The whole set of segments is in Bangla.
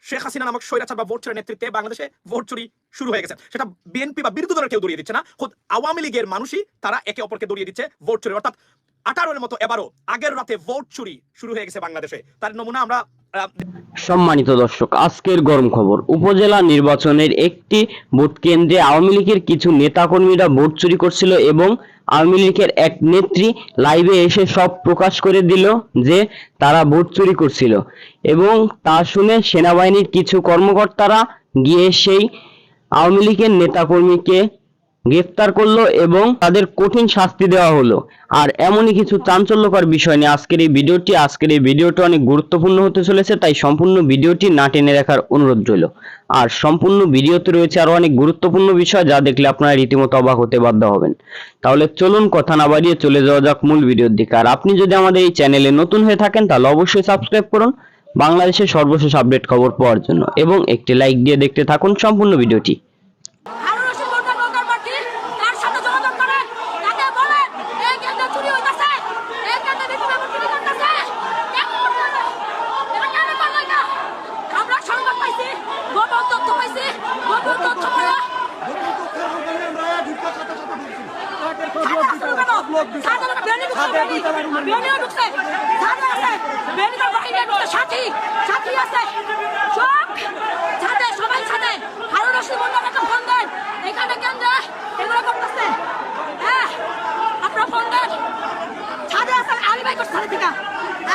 শেখ হাসিনা নামক স্বৈরাচার বা ভোট চুরির নেতৃত্বে বাংলাদেশে ভোট চুরি শুরু হয়ে গেছে। সেটা বিএনপি বা বিরোধী দলের কেউ দৌড়িয়ে দিচ্ছে না, খোদ আওয়ামী লীগের মানুষই তারা একে অপরকে দৌড়িয়ে দিচ্ছে ভোট চুরি। অর্থাৎ 18-এর মতো এবারও আগের রাতে ভোট চুরি শুরু হয়ে গেছে বাংলাদেশে। তার নমুনা আমরা সম্মানিত দর্শক, আজকের গরম খবর। উপজেলা নির্বাচনের একটি ভোট কেন্দ্রে আওয়ামী লীগের কিছু নেতাকর্মীরা ভোট চুরি করছিল এবং আওয়ামী লীগের এক নেত্রী লাইভে এসে সব প্রকাশ করে দিল যে তারা ভোট চুরি করছিল এবং তা শুনে সেনাবাহিনীর কিছু কর্মকর্তারা গিয়ে সেই আওয়ামী লীগের নেতাকর্মীকে গ্রেফতার করলো এবং তাদের কঠিন শাস্তি দেওয়া হলো। আর এমনই কিছু চাঞ্চল্যকর বিষয় নিয়ে আজকের এই ভিডিওটি অনেক গুরুত্বপূর্ণ হতে চলেছে, তাই সম্পূর্ণ ভিডিওটি না টেনে দেখার অনুরোধ রইল। আর সম্পূর্ণ ভিডিওতে রয়েছে আরো অনেক গুরুত্বপূর্ণ বিষয় যা দেখলে আপনারা রীতিমতো অবাক হতে বাধ্য হবেন। তাহলে চলুন কথা না বাড়িয়ে চলে যাওয়া যাক মূল ভিডিওর দিকে। আর আপনি যদি আমাদের এই চ্যানেলে নতুন হয়ে থাকেন তাহলে অবশ্যই সাবস্ক্রাইব করুন বাংলাদেশের সর্বশেষ আপডেট খবর পাওয়ার জন্য এবং একটি লাইক দিয়ে দেখতে থাকুন সম্পূর্ণ ভিডিওটি।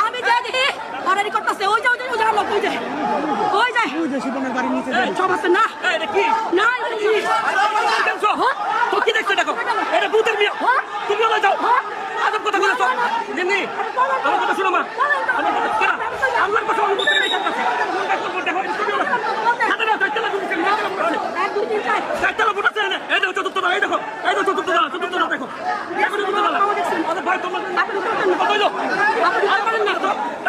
আমি যাই দেখি অর্ডারি করতেছে ওই যাও ওই জায়গা লোক ওই যায় ওই যায় সব আছে না না তো কি দেখছো দেখো এটা ভূতের মিয়া, তুমি ওলা যাও আদব কথা বলেছো নিনি আমার কথা শুনো মা আমার কথা কেন আল্লাহর কথা আমি বলতে নাই কাছে কোনটা করব দেখো তুমি ওলা খাতা না চাইতে লাগু দিছে এক দুই তিন চার চারটা লোক আছে না এই দেখো চতুর্থ না এই দেখো চতুর্থ না দেখো দেখো চতুর্থ না আরে ভাই তোমরা আপনি কত হইলো আপনি পারেন না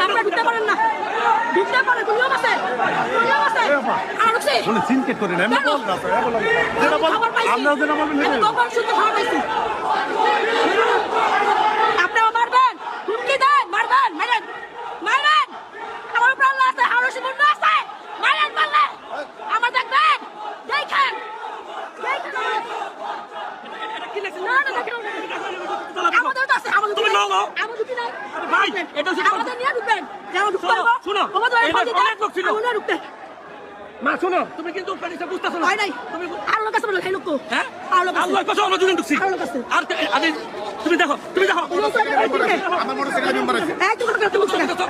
আপনি দিতে পারেন না দিতে পারে দুনিয়া আছে আর হচ্ছে বলে সিনকেট করে না আমি বল না যেটা বল আমরা যেটা বলবেন না খবর শুনতে ভালো পাইছি আপনি মারবেন হুমকি দেন মারবেন আমার উপর আল্লাহ আছে আর হচ্ছে বন্ধু আছে মারেন বললে আমার দেখবেন দেখেন কি লেখা না দেখেন আমাদের তো আছে আমাদের তুমি নাও আমাদের কি নাই ভাই এটা আমাদের নিয়ে ঢুকবেন যাও ঢুকতে পারবো শুনো আমাদের অনেক লোক ছিল আমরা ঢুকতে মা শুনো তুমি কিন্তু পানিটা বুঝতাছো না নাই তুমি আল্লাহর কাছে বলো এই লোক হ্যাঁ আল্লাহর কাছে আমরা দুজন ঢুকছি আর আরে তুমি দেখো আমার মোটরসাইকেল মেম্বার আছে এই তুমি কথা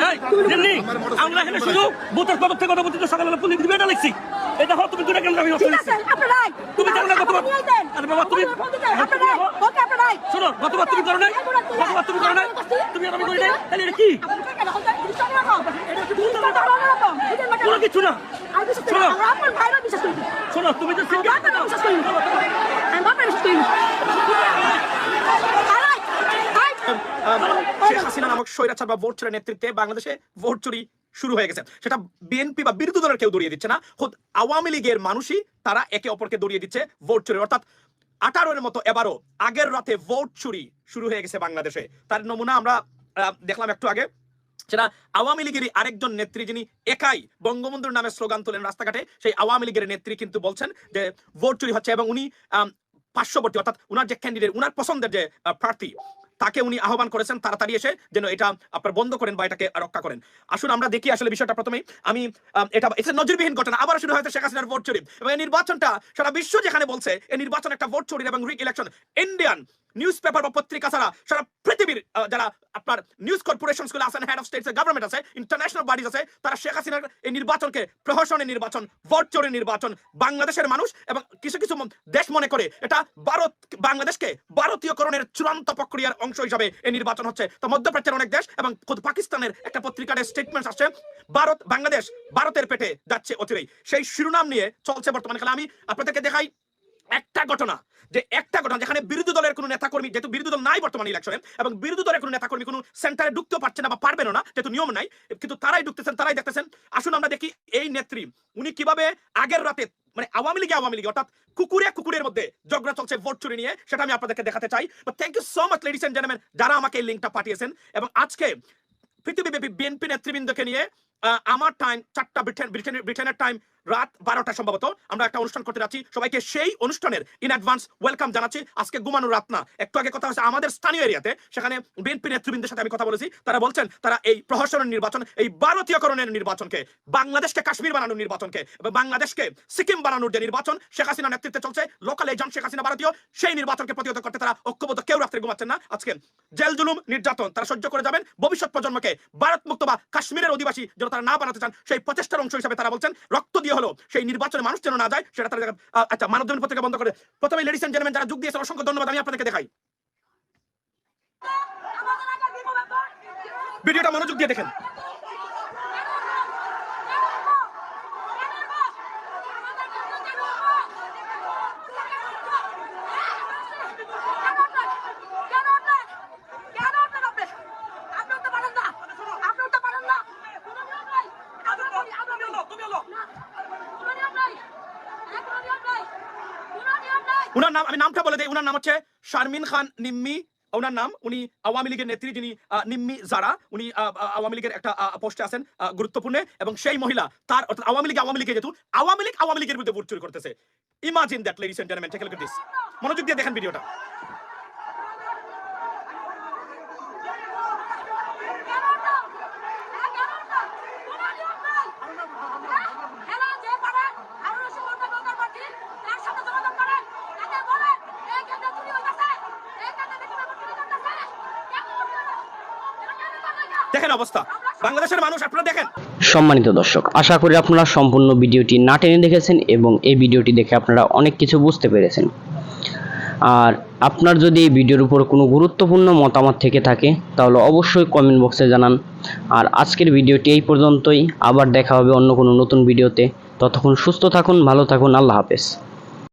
এই জেনি আমরা এখানে শুধু বুতের পক্ষ থেকে কথা বলতে সকালে পুলিশ দিবে না লিখছি এই দেখো তুমি দুটো কেন যাবি ঠিক আছে আপনি নাই তুমি জানো না কত আরে বাবা তুমি আপনি নাই ওকে আপনি নাই শুনো গতবার তুমি করো নাই তুমি আমি করি নাই তাহলে এটা কি কোনো কিছু না শোনো তুমি তো শেখ হাসিনা নামক স্বৈরাচার বা ভোট চুরির নেতৃত্বে বাংলাদেশে ভোট চুরি শুরু হয়ে গেছে। সেটা বিএনপি বা বিরোধী দলের কেউ দৌড়িয়ে দিচ্ছে না, খোদ আওয়ামী লীগের মানুষই তারা একে অপরকে দৌড়িয়ে দিচ্ছে ভোট চুরি। অর্থাৎ 18-এর মতো এবারও আগের রাতে ভোট চুরি শুরু হয়ে গেছে বাংলাদেশে। তার নমুনা আমরা দেখলাম একটু আগে। সেটা আওয়ামী লীগেরই আরেকজন নেত্রী যিনি একাই বঙ্গবন্ধুর নামে স্লোগান তোলেন রাস্তাঘাটে, সেই আওয়ামী লীগের নেত্রী কিন্তু বলছেন যে ভোট চুরি হচ্ছে এবং উনি পার্শ্ববর্তী অর্থাৎ উনার যে ক্যান্ডিডেট উনার পছন্দের যে প্রার্থী তাকে উনি আহ্বান করেছেন তাড়াতাড়ি এসে যেন এটা আপনার বন্ধ করেন বা এটাকে রক্ষা করেন। আসুন আমরা দেখি আসলে বিষয়টা প্রথমেই। আমি এটা নজিরবিহীন ঘটনা, আবার শুরু হয়েছে শেখ হাসিনার ভোট চুরি এবং এই নির্বাচনটা সারা বিশ্ব যেখানে বলছে এই নির্বাচন একটা ভোট চুরির এবং rig election. Indian news paper বা পত্রিকা ছাড়া সারা পৃথিবীর যারা আপনার নিউজ কর্পোরেশন গুলো আছেন, হেড অফ স্টেটস গভর্নমেন্ট আছে, ইন্টারন্যাশনাল বডিজ আছে, তারা শেখ হাসিনার এই নির্বাচনকে প্রহসনের নির্বাচন, ভোট চুরির নির্বাচন। বাংলাদেশের মানুষ এবং কিছু কিছু দেশ মনে করে এটা বাংলাদেশকে ভারতীয়করণের চূড়ান্ত প্রক্রিয়ার অংশ হিসাবে এই নির্বাচন হচ্ছে। তো মধ্যপ্রাচ্যের অনেক দেশ এবং পাকিস্তানের একটা পত্রিকার স্টেটমেন্ট আসছে বাংলাদেশ ভারতের পেটে যাচ্ছে অচিরেই, সেই শিরোনাম নিয়ে চলছে বর্তমানে। আমি আপনাদেরকে দেখাই একটা ঘটনা যেখানে বিরোধী দলের কোনো নেতাকর্মী, যেহেতু বিরোধী দল নাই বর্তমানে ইলেকশনে এবং বিরোধী দলের কোনো নেতাকর্মী কোনো সেন্টারে ঢুকতেও পারছে না বা পারবেনও না, যেহেতু নিয়ম নাই, কিন্তু তারাই ঢুকতেছেন, তারাই দেখতেছেন। আসুন আমরা দেখি এই নেত্রী উনি কিভাবে আগের রাতে মানে আওয়ামী লীগে অর্থাৎ কুকুরের মধ্যে ঝগড়া চলছে ভোট চুরি নিয়ে, সেটা আমি আপনাদেরকে দেখাতে চাই। Thank you so much ladies and gentleman যারা আমাকে এই লিঙ্কটা পাঠিয়েছেন। এবং আজকে পৃথিবীব্যাপী বিএনপি নেতৃবৃন্দকে নিয়ে আমার টাইম 4টা, ব্রিটেনের টাইম রাত 12টা সম্ভবত আমরা একটা অনুষ্ঠান করতে যাচ্ছি। সবাইকে সেই অনুষ্ঠানের ইন অ্যাডভান্স ওয়েলকাম জানাচ্ছি। আজকে ঘুমানোর রাত না, একটু আগে কথা হচ্ছে আমাদের স্থানীয় এরিয়াতে, সেখানে বিএনপি নেতৃবৃন্দের সাথে আমি কথা বলেছি। তারা বলছেন তারা এই প্রহসনের নির্বাচন, এই ভারতীয়করণের নির্বাচনকে, বাংলাদেশকে কাশ্মীর বানানোর নির্বাচনকে এবং বাংলাদেশকে সিকিম বানানোর যে নির্বাচন শেখ হাসিনা নেতৃত্বে চলছে, লোকাল এজেন্ট শেখ হাসিনা ভারতীয়, সেই নির্বাচনকে প্রতিহত করতে তারা ঐক্যবদ্ধ। কেউ রাত্রে ঘুমাচ্ছেন না। আজকে জেল জুলুম নির্যাতন তারা সহ্য করে যাবেন। ভবিষ্যৎ প্রজন্মকে ভারত মুক্ত বা কাশ্মীরের অধিবাসী যেন তারা না বানাতে চান, সেই প্রচেষ্টার অংশ হিসেবে তারা বলছেন রক্ত দিয়ে হলো সেই নির্বাচনে মানুষ যেন না যায় সেটা তারা। আচ্ছা, মানবজমিন পত্রিকা বন্ধ করে প্রথমে লেডিস এন্ড জেন্টলম্যান যারা যোগ দিয়েছেন অসংখ্য ধন্যবাদ। আমি আপনাদেরকে দেখাই ভিডিওটা, মনোযোগ দিয়ে দেখেন। উনার নাম আমি নামটা বলে দেই, উনার নাম হচ্ছে শারমিন খান নিম্মি। ওনার নাম, উনি আওয়ামী লীগের নেত্রী, যিনি নিম্মি জারা, উনি আওয়ামী লীগের একটা পোস্টে আছেন গুরুত্বপূর্ণ। এবং সেই মহিলা তার অর্থাৎ আওয়ামী লীগে যেহেতু আওয়ামী লীগের বিরুদ্ধে ভোট চুরি করতেছে। Imagine that ladies and gentleman, take a look at this. মনোযোগ দিয়ে দেখেন ভিডিওটা। দেখেন অবস্থা বাংলাদেশের মানুষ, আপনারা দেখেন। সম্মানিত দর্শক, আশা করি আপনারা সম্পূর্ণ ভিডিওটি না টেনে দেখেছেন এবং এই ভিডিওটি দেখে আপনারা অনেক কিছু বুঝতে পেরেছেন। আর আপনার যদি এই ভিডিওর উপর কোনো গুরুত্বপূর্ণ মতামত থেকে থাকে তাহলে অবশ্যই কমেন্ট বক্সে জানান। আর আজকের ভিডিওটি এই পর্যন্তই, আবার দেখা হবে অন্য কোনো নতুন ভিডিওতে। ততক্ষণ সুস্থ থাকুন, ভালো থাকুন, আল্লাহ হাফেজ।